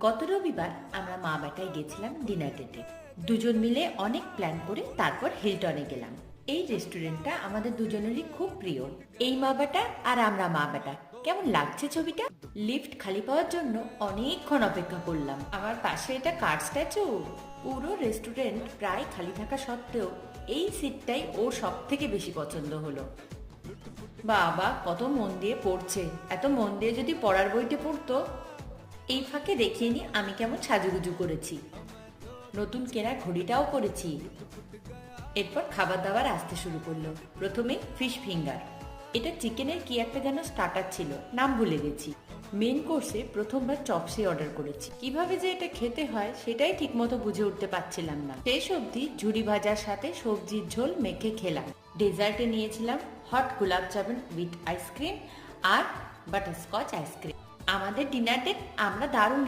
গত রবিবার আমরা মা বেটায় গেছিলাম ডিনার ডেটে। দুজন মিলে অনেক প্ল্যান করে তারপর হিলটনে গেলাম। এই রেস্টুরেন্টটা আমাদের দুজনেরই খুব প্রিয়। এই মা বেটা আর আমরা মা বেটা। কেমন লাগছে ছবিটা? লিফট খালি পাওয়ার জন্য অনেকক্ষণ অপেক্ষা করলাম। আমার পাশে এটা কার স্ট্যাচু। পুরো রেস্টুরেন্ট প্রায় খালি থাকা সত্ত্বেও এই সিটটাই ওর সব থেকে বেশি পছন্দ হলো। বাবা কত মন দিয়ে পড়ছে, এত মন দিয়ে যদি পড়ার বইতে পড়তো। এই ফাঁকে দেখিয়ে নি আমি কেমন সাজুগুজু করেছি। নতুন কেনা ঘড়িটাও করেছি। এরপর খাবার দাবার আসতে শুরু করলো। প্রথমে ফিশ ফিঙ্গার, এটা চিকেনের কি একটা যেন স্টার্টার ছিল, নাম ভুলে গেছি। মেন কোর্সে প্রথমবার চপসি অর্ডার করেছি। কিভাবে যে এটা খেতে হয় সেটাই ঠিকমতো বুঝে উঠতে পারছিলাম না। শেষ অবধি ঝুরি ভাজার সাথে সবজির ঝোল মেখে খেলাম। ডেজার্টে নিয়েছিলাম hot gulab jamun with ice cream আর বাটারস্কচ আইসক্রিম। আমাদের ডিনার ডেট আমরা দারুণ